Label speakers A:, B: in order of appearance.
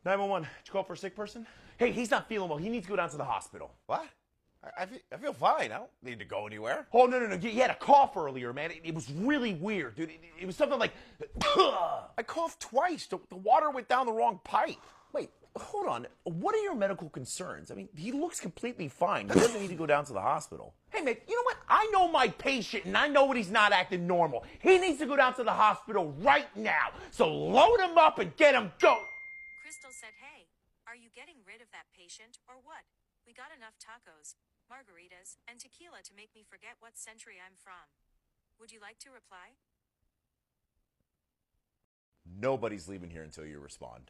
A: 911, did you call for a sick person? Hey, he's not feeling well. He needs to go down to the hospital.
B: What? I feel fine. I don't need to go anywhere.
A: Oh, no. He had a cough earlier, man. It was really weird, dude. It was something like...
B: I coughed twice. The water went down the wrong pipe.
A: Wait, hold on. What are your medical concerns? I mean, he looks completely fine. He doesn't need to go down to the hospital. Hey, man, you know what? I know my patient, and I know when he's not acting normal. He needs to go down to the hospital right now. So load him up and get him go.
C: Crystal said, hey, are you getting rid of that patient or what? We got enough tacos, margaritas, and tequila to make me forget what century I'm from. Would you like to reply?
A: Nobody's leaving here until you respond.